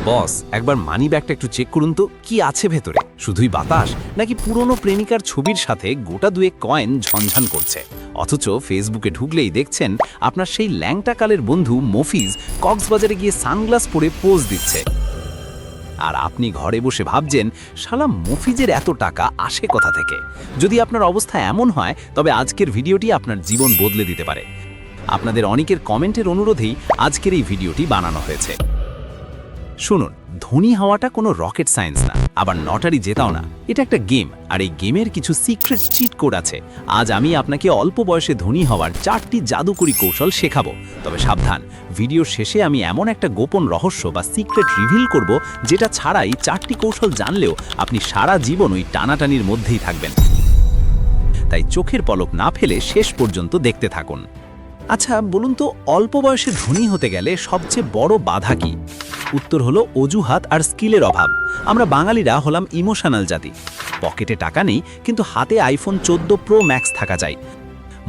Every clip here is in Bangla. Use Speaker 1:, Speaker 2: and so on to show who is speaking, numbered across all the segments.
Speaker 1: বস, একবার মানি ব্যাগটা একটু চেক করুন তো, কি আছে ভেতরে? শুধুই বাতাস, নাকি পুরনো প্রেমিকার ছবির সাথে গোটা দুয়েক কয়েন ঝনঝন করছে? অথচ ফেসবুকে ঢুকলেই দেখছেন আপনার সেই ল্যাংটা কালের বন্ধু মফিজ কক্সবাজারে গিয়ে সানগ্লাস পরে পোজ দিচ্ছে। আর আপনি ঘরে বসে ভাবছেন, শালা মফিজের এত টাকা আসে কোথা থেকে? যদি আপনার অবস্থা এমন হয়, তবে আজকের ভিডিওটি আপনার জীবন বদলে দিতে পারে। আপনাদের অনেকের কমেন্টের অনুরোধেই আজকের এই ভিডিওটি বানানো হয়েছে। শুনুন, ধনী হওয়াটা কোনো রকেট সায়েন্স না, আবার লটারি জেতাও না। এটা একটা গেম, আর এই গেমের কিছু সিক্রেট চিট কোড আছে। আজ আমি আপনাকে অল্প বয়সে ধনী হওয়ার 4টি জাদুকরি কৌশল শেখাবো। তবে সাবধান, ভিডিওর শেষে আমি এমন একটা গোপন রহস্য বা সিক্রেট রিভিল করব, যেটা ছাড়াই 4টি কৌশল জানলেও আপনি সারা জীবন ওই টানাটানির মধ্যেই থাকবেন। তাই চোখের পলক না ফেলে শেষ পর্যন্ত দেখতে থাকুন। আচ্ছা বলুন তো, অল্প বয়সে ধনী হতে গেলে সবচেয়ে বড় বাধা কি? উত্তর হলো অজুহাত আর স্কিলের অভাব। আমরা বাঙালিরা হলাম ইমোশনাল জাতি। পকেটে টাকা নেই, কিন্তু হাতে আইফোন 14 প্রো ম্যাক্স থাকা চাই।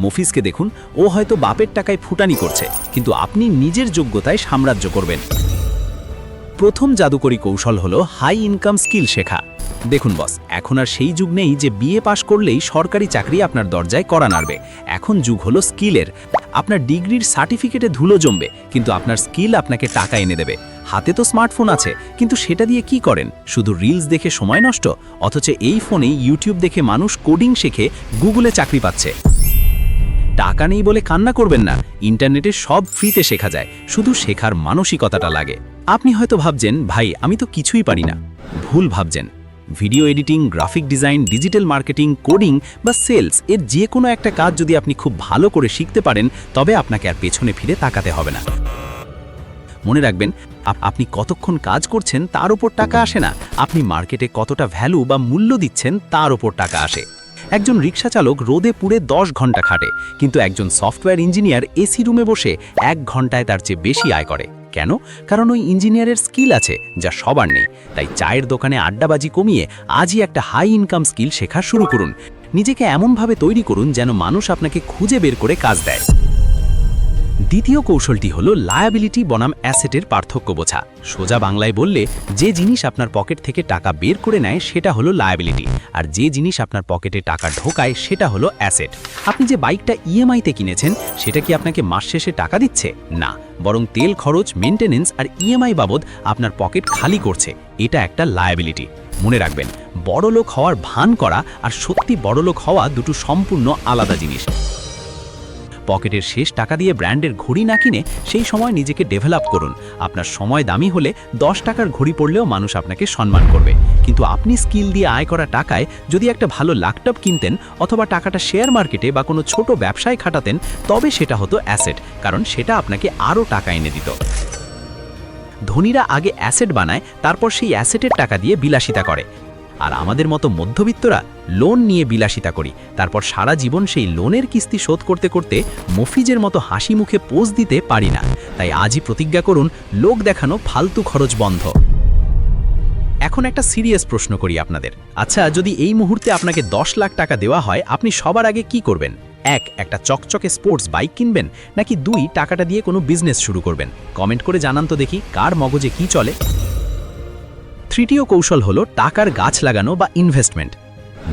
Speaker 1: মফিজকে দেখুন, ও হয়তো বাপের টাকায় ফুটানি করছে, কিন্তু আপনি নিজের যোগ্যতায় সাম্রাজ্য করবেন। প্রথম জাদুকরি কৌশল হলো হাই ইনকাম স্কিল শেখা। দেখুন বস, এখন আর সেই যুগ নেই যে বিএ পাশ করলেই সরকারি চাকরি আপনার দরজায় কড়া নাড়বে। এখন যুগ হলো স্কিলের। আপনার ডিগ্রির সার্টিফিকেটে ধুলো জমবে, কিন্তু আপনার স্কিল আপনাকে টাকা এনে দেবে। হাতে তো স্মার্টফোন আছে, কিন্তু সেটা দিয়ে কি করেন? শুধু রিলস দেখে সময় নষ্ট। অথচ এই ফোনেই ইউটিউব দেখে মানুষ কোডিং শেখে, গুগলে চাকরি পাচ্ছে। টাকা নেই বলে কান্না করবেন না, ইন্টারনেটে সব ফ্রিতে শেখা যায়, শুধু শেখার মানসিকতাটা লাগে। আপনি হয়তো ভাবছেন, ভাই আমি তো কিছুই পারি না। ভুল ভাবছেন। Video editing, graphic design, digital marketing, coding বা সেলস, এর যে কোনো একটা কাজ যদি আপনি খুব ভালো করে শিখতে পারেন, তবে আপনাকে আর পেছনে ফিরে তাকাতে হবে না। মনে রাখবেন, আপনি কতক্ষণ কাজ করছেন তার উপর টাকা আসে না, আপনি মার্কেটে কতটা ভ্যালু বা মূল্য দিচ্ছেন তার উপর টাকা আসে। একজন রিক্সা চালক রোদে পুড়ে 10 ঘন্টা খাটে, কিন্তু একজন সফটওয়্যার ইঞ্জিনিয়ার এসি রুমে বসে 1 ঘন্টায় তার চেয়ে বেশি আয় করে। কেন? কারণ ওই ইঞ্জিনিয়ারের স্কিল আছে, যা সবার নেই। তাই চায়ের দোকানে আড্ডাবাজি কমিয়ে আজই একটা হাই ইনকাম স্কিল শেখা শুরু করুন। নিজেকে এমনভাবে তৈরি করুন যেন মানুষ আপনাকে খুঁজে বের করে কাজ দেয়। দ্বিতীয় কৌশলটি হলো লায়াবিলিটি বনাম অ্যাসেটের পার্থক্য বোঝা। সোজা বাংলায় বললে, যে জিনিস আপনার পকেট থেকে টাকা বের করে নেয় সেটা হলো লায়াবিলিটি, আর যে জিনিস আপনার পকেটে টাকা ঢোকায় সেটা হলো অ্যাসেট। আপনি যে বাইকটা ইএমআইতে কিনেছেন, সেটা কি আপনাকে মাস শেষে টাকা দিচ্ছে? না, বরং তেল খরচ, মেনটেনেন্স আর ইএমআই বাবদ আপনার পকেট খালি করছে। এটা একটা লায়াবিলিটি। মনে রাখবেন, বড়লোক হওয়ার ভান করা আর সত্যি বড়লোক হওয়া দুটো সম্পূর্ণ আলাদা জিনিস। পকেটের শেষ টাকা দিয়ে ব্র্যান্ডের ঘড়ি না কিনে সেই সময় নিজেকে ডেভেলপ করুন। আপনার সময় দামি হলে 10 টাকার ঘড়ি পড়লেও মানুষ আপনাকে সম্মান করবে। কিন্তু আপনি স্কিল দিয়ে আয় করা টাকায় যদি একটা ভালো ল্যাপটপ কিনতেন, অথবা টাকাটা শেয়ার মার্কেটে বা কোনো ছোট ব্যবসায় খাটাতেন, তবে সেটা হতো অ্যাসেট, কারণ সেটা আপনাকে আরও টাকা এনে দিত। ধনীরা আগে অ্যাসেট বানায়, তারপর সেই অ্যাসেটের টাকা দিয়ে বিলাসিতা করে। আর আমাদের মতো মধ্যবিত্তরা লোন নিয়ে বিলাসিতা করি, তারপর সারা জীবন সেই লোনের কিস্তি শোধ করতে করতে মফিজের মতো হাসি মুখে পোজ দিতে পারি না। তাই আজই প্রতিজ্ঞা করুন, লোক দেখানো ফালতু খরচ বন্ধ। এখন একটা সিরিয়াস প্রশ্ন করি আপনাদের। আচ্ছা, যদি এই মুহূর্তে আপনাকে 10 লাখ টাকা দেওয়া হয়, আপনি সবার আগে কি করবেন? 1, একটা চকচকে স্পোর্টস বাইক কিনবেন, নাকি 2, টাকাটা দিয়ে কোনো বিজনেস শুরু করবেন? কমেন্ট করে জানান তো দেখি কার মগজে কি চলে। তৃতীয় কৌশল হলো টাকার গাছ লাগানো বা ইনভেস্টমেন্ট।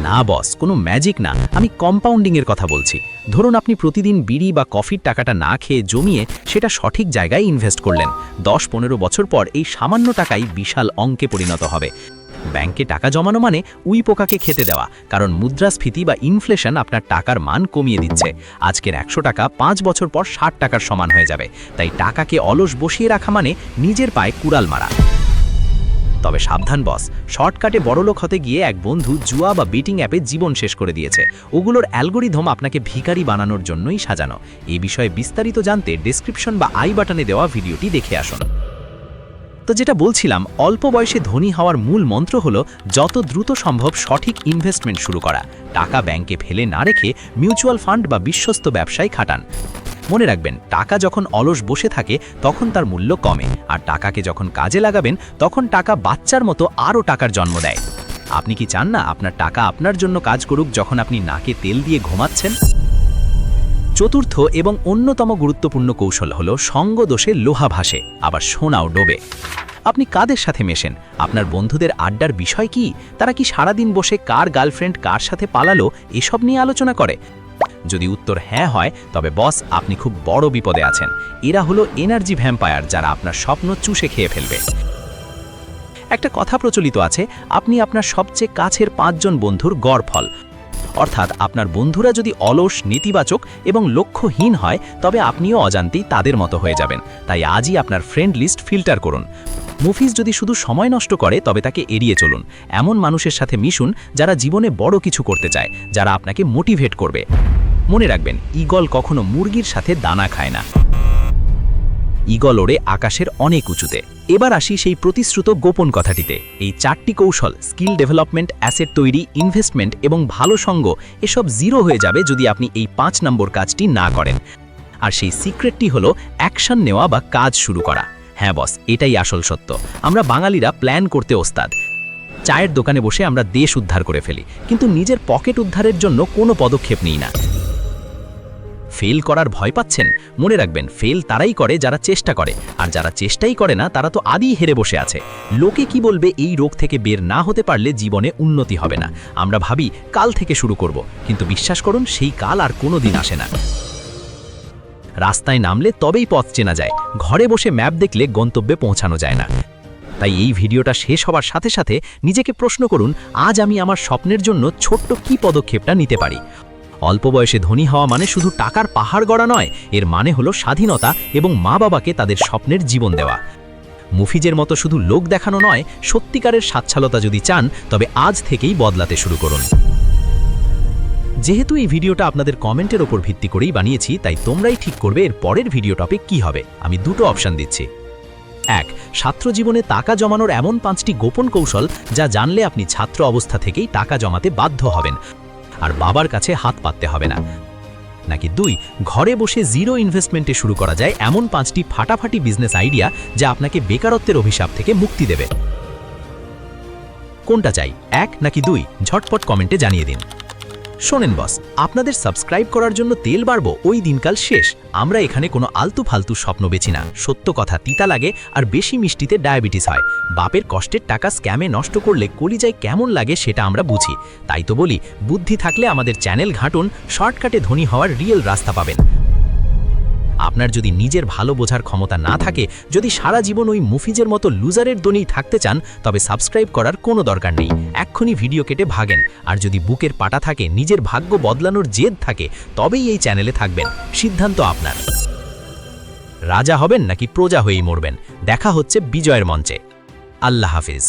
Speaker 1: না বস, কোনো ম্যাজিক না, আমি কম্পাউন্ডিংয়ের কথা বলছি। ধরুন আপনি প্রতিদিন বিড়ি বা কফির টাকাটা না খেয়ে জমিয়ে সেটা সঠিক জায়গায় ইনভেস্ট করলেন। 10-15 বছর পর এই সামান্য টাকাই বিশাল অঙ্কে পরিণত হবে। ব্যাংকে টাকা জমানো মানে উই পোকাকে খেতে দেওয়া, কারণ মুদ্রাস্ফীতি বা ইনফ্লেশন আপনার টাকার মান কমিয়ে দিচ্ছে। আজকের 100 টাকা 5 বছর পর 60 টাকার সমান হয়ে যাবে। তাই টাকাকে অলস বসিয়ে রাখা মানে নিজের পায়ে কুড়াল মারা। তবে সাবধান বস, শর্টকাটে বড়লোক হতে গিয়ে এক বন্ধু জুয়া বা বেটিং অ্যাপে জীবন শেষ করে দিয়েছে। ওগুলোর অ্যালগোরিদম আপনাকে ভিখারি বানানোর জন্যই সাজানো। এই বিষয়ে বিস্তারিত জানতে ডেসক্রিপশন বা আই বাটনে দেওয়া ভিডিওটি দেখে আসুন। তো যেটা বলছিলাম, অল্প বয়সে ধনী হওয়ার মূল মন্ত্র হলো যত দ্রুত সম্ভব সঠিক ইনভেস্টমেন্ট শুরু করা। টাকা ব্যাংকে ফেলে না রেখে মিউচুয়াল ফান্ড বা বিশ্বস্ত ব্যবসায় খাটান। মনে রাখবেন, টাকা যখন অলস বসে থাকে তখন তার মূল্য কমে, আর টাকাকে যখন কাজে লাগাবেন তখন টাকা বাচ্চার মতো আরও টাকার জন্ম দেয়। আপনি কি চান না আপনার টাকা আপনার জন্য কাজ করুক যখন আপনি নাকে তেল দিয়ে ঘুমাচ্ছেন? চতুর্থ এবং অন্যতম গুরুত্বপূর্ণ কৌশল হলো সঙ্গ দোষে লোহা ভাসে, আবার সোনাও ডোবে। আপনি কাদের সাথে মেশেন, আপনার বন্ধুদের আড্ডার বিষয় কি, তারা কি সারাদিন বসে কার গার্লফ্রেন্ড কার সাথে পালালো এসব নিয়ে আলোচনা করে? যদি উত্তর হ্যাঁ হয়, তবে বস আপনি খুব বড় বিপদে আছেন। এরা হলো এনার্জি ভ্যাম্পায়ার, যারা আপনার স্বপ্ন চুষে খেয়ে ফেলবে। একটা কথা প্রচলিত আছে, আপনি আপনার সবচেয়ে কাছের 5 জন বন্ধুর গড় ফল। অর্থাৎ আপনার বন্ধুরা যদি অলস, নেতিবাচক এবং লক্ষ্যহীন হয়, তবে আপনিও অজান্তেই তাদের মতো হয়ে যাবেন। তাই আজই আপনার ফ্রেন্ড লিস্ট ফিল্টার করুন। মুফিজ যদি শুধু সময় নষ্ট করে, তবে তাকে এড়িয়ে চলুন। এমন মানুষের সাথে মিশুন যারা জীবনে বড় কিছু করতে চায়, যারা আপনাকে মোটিভেট করবে। মনে রাখবেন, ঈগল কখনো মুরগির সাথে দানা খায় না। ঈগল ওড়ে আকাশের অনেক উঁচুতে। এবার আসি সেই প্রতিশ্রুত গোপন কথাটিতে। এই 4টি কৌশল, স্কিল ডেভেলপমেন্ট, অ্যাসেট তৈরি, ইনভেস্টমেন্ট এবং ভালো সঙ্গ, এসব জিরো হয়ে যাবে যদি আপনি এই 5 নম্বর কাজটি না করেন। আর সেই সিক্রেটটি হলো অ্যাকশন নেওয়া বা কাজ শুরু করা। হ্যাঁ বস, এটাই আসল সত্য। আমরা বাঙালিরা প্ল্যান করতে ওস্তাদ। চায়ের দোকানে বসে আমরা দেশ উদ্ধার করে ফেলি, কিন্তু নিজের পকেট উদ্ধারের জন্য কোনো পদক্ষেপ নিই না। ফেল করার ভয় পাচ্ছেন? মনে রাখবেন, ফেল তারাই করে যারা চেষ্টা করে, আর যারা চেষ্টাই করে না তারা তো আদিই হেরে বসে আছে। লোকে কি বলবে এই রোগ থেকে বের না হতে পারলে জীবনে উন্নতি হবে না। আমরা ভাবি কাল থেকে শুরু করব, কিন্তু বিশ্বাস করুন সেই কাল আর কোনো দিন আসে না। রাস্তায় নামলে তবেই পথ চেনা যায়, ঘরে বসে ম্যাপ দেখলে গন্তব্যে পৌঁছানো যায় না। তাই এই ভিডিওটা শেষ হবার সাথে সাথে নিজেকে প্রশ্ন করুন, আজ আমি আমার স্বপ্নের জন্য ছোট্ট কি পদক্ষেপটা নিতে পারি। অল্প বয়সে ধনী হওয়া মানে শুধু টাকার পাহাড় গড়া নয়, এর মানে হলো স্বাধীনতা এবং মা বাবাকে তাদের স্বপ্নের জীবন দেওয়া। মুফিজের মতো শুধু লোক দেখানো নয়, সত্যিকারের স্বাচ্ছলতা যদি চান, তবে আজ থেকেই বদলাতে শুরু করুন। যেহেতু এই ভিডিওটা আপনাদের কমেন্টের ওপর ভিত্তি করেই বানিয়েছি, তাই তোমরাই ঠিক করবে এর পরের ভিডিও টপিক কী হবে। আমি 2টো অপশান দিচ্ছি। 1. ছাত্র জীবনে টাকা জমানোর এমন 5টি গোপন কৌশল, যা জানলে আপনি ছাত্র অবস্থা থেকেই টাকা জমাতে বাধ্য হবেন, আর বাবার কাছে হাত পাততে হবে না। নাকি 2. ঘরে বসে জিরো ইনভেস্টমেন্টে শুরু করা যায় এমন 5টি ফাটাফাটি বিজনেস আইডিয়া, যা আপনাকে বেকারত্বের অভিশাপ থেকে মুক্তি দেবে। কোনটা চাই, 1 নাকি 2? ঝটপট কমেন্টে জানিয়ে দিন। শোনেন বস, আপনাদের সাবস্ক্রাইব করার জন্য তেল বাড়বো ওই দিনকাল শেষ। আমরা এখানে কোনো আলতু ফালতু স্বপ্ন বেছি না। সত্য কথা তিতা লাগে, আর বেশি মিষ্টিতে ডায়াবেটিস হয়। বাপের কষ্টের টাকা স্ক্যামে নষ্ট করলে কলিজায় কেমন লাগে সেটা আমরা বুঝি। তাই তো বলি, বুদ্ধি থাকলে আমাদের চ্যানেল ঘাঁটুন, শর্টকাটে ধনী হওয়ার রিয়েল রাস্তা পাবেন। আপনার যদি নিজের ভালো বোঝার ক্ষমতা না থাকে, যদি সারা জীবন ওই মুফিজের মতো লুজারের দনেই থাকতে চান, তবে সাবস্ক্রাইব করার কোনো দরকার নেই। এক্ষুনি ভিডিও কেটে ভাগেন। আর যদি বুকের পাটা থাকে, নিজের ভাগ্য বদলানোর জেদ থাকে, তবেই এই চ্যানেলে থাকবেন। সিদ্ধান্ত আপনার। রাজা হবেন নাকি প্রজা হয়েই মরবেন? দেখা হচ্ছে বিজয়ের মঞ্চে। আল্লাহ হাফিজ।